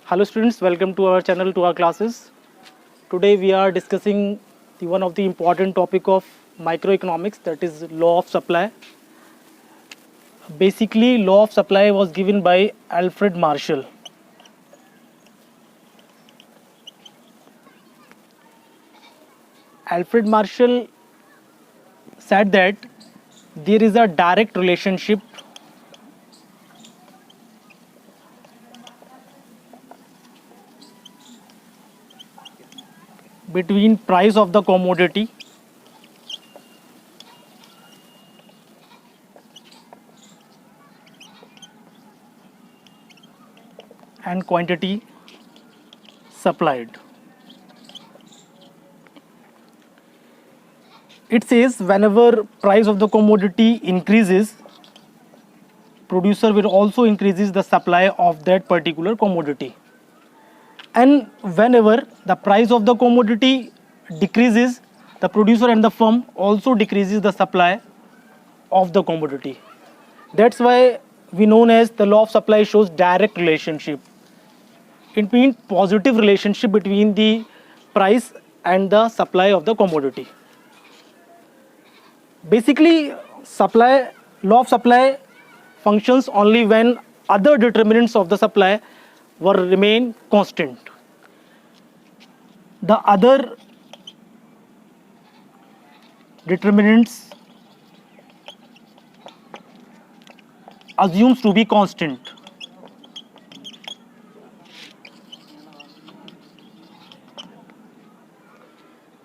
Hello students, welcome to our channel, to our classes. Today we are discussing one of the important topic of microeconomics, that is law of supply. Basically, law of supply was given by Alfred Marshall. Alfred Marshall said that there is a direct relationship between price of the commodity and quantity supplied. It says whenever price of the commodity increases, producer will also increases the supply of that particular commodity. And whenever the price of the commodity decreases, the producer and the firm also decreases the supply of the commodity. That's why we known as the law of supply shows direct relationship. It means positive relationship between the price and the supply of the commodity. Basically, law of supply functions only when other determinants of the supply will remain constant. The other determinants assumes to be constant.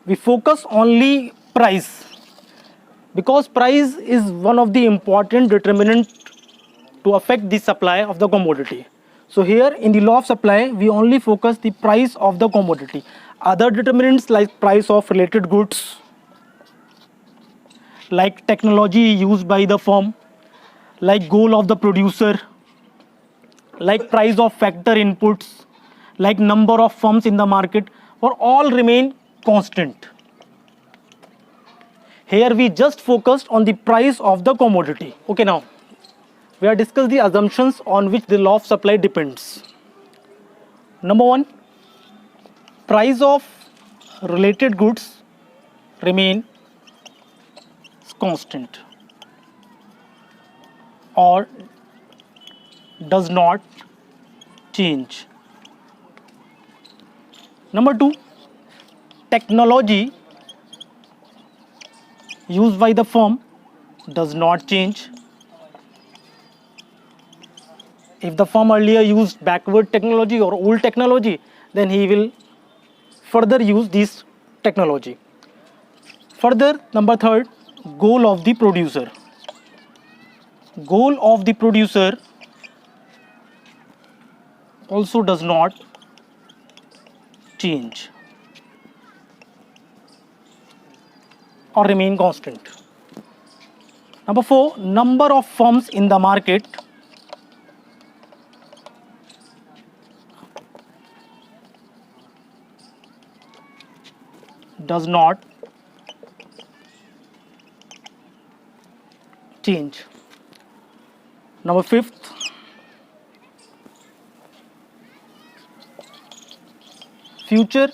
We focus only price because price is one of the important determinant to affect the supply of the commodity. So here in the law of supply, we only focus the price of the commodity. Other determinants like price of related goods, like technology used by the firm, like goal of the producer, like price of factor inputs, like number of firms in the market, or all remain constant. Here we just focused on the price of the commodity. Okay, now we are discuss the assumptions on which the law of supply depends. Number one, price of related goods remain constant or does not change. Number two, technology used by the firm does not change. If the firm earlier used backward technology or old technology, then he will further use this technology. Further, number third, goal of the producer. Goal of the producer also does not change or remain constant. Number four, number of firms in the market does not change. Number fifth, future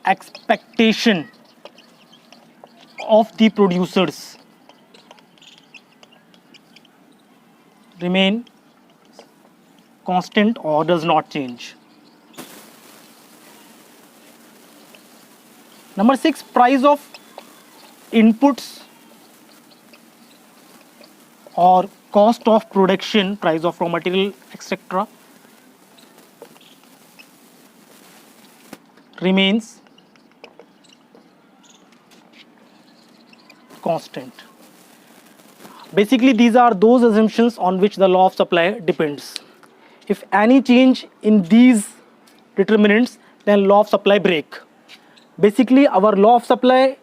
expectation of the producers remain constant or does not change. Number six, price of inputs or cost of production, price of raw material, etc. remains constant. Basically, these are those assumptions on which the law of supply depends. If any change in these determinants, then law of supply break. Basically, our law of supply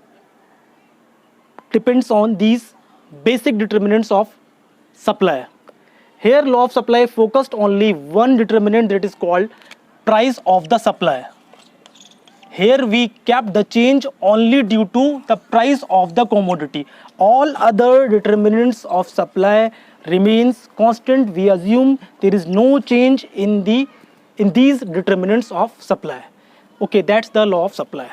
depends on these basic determinants of supply. Here, law of supply focused only one determinant, that is called price of the supply. Here we kept the change only due to the price of the commodity. All other determinants of supply remains constant. We assume there is no change in the in these determinants of supply. Okay, that's the law of supply.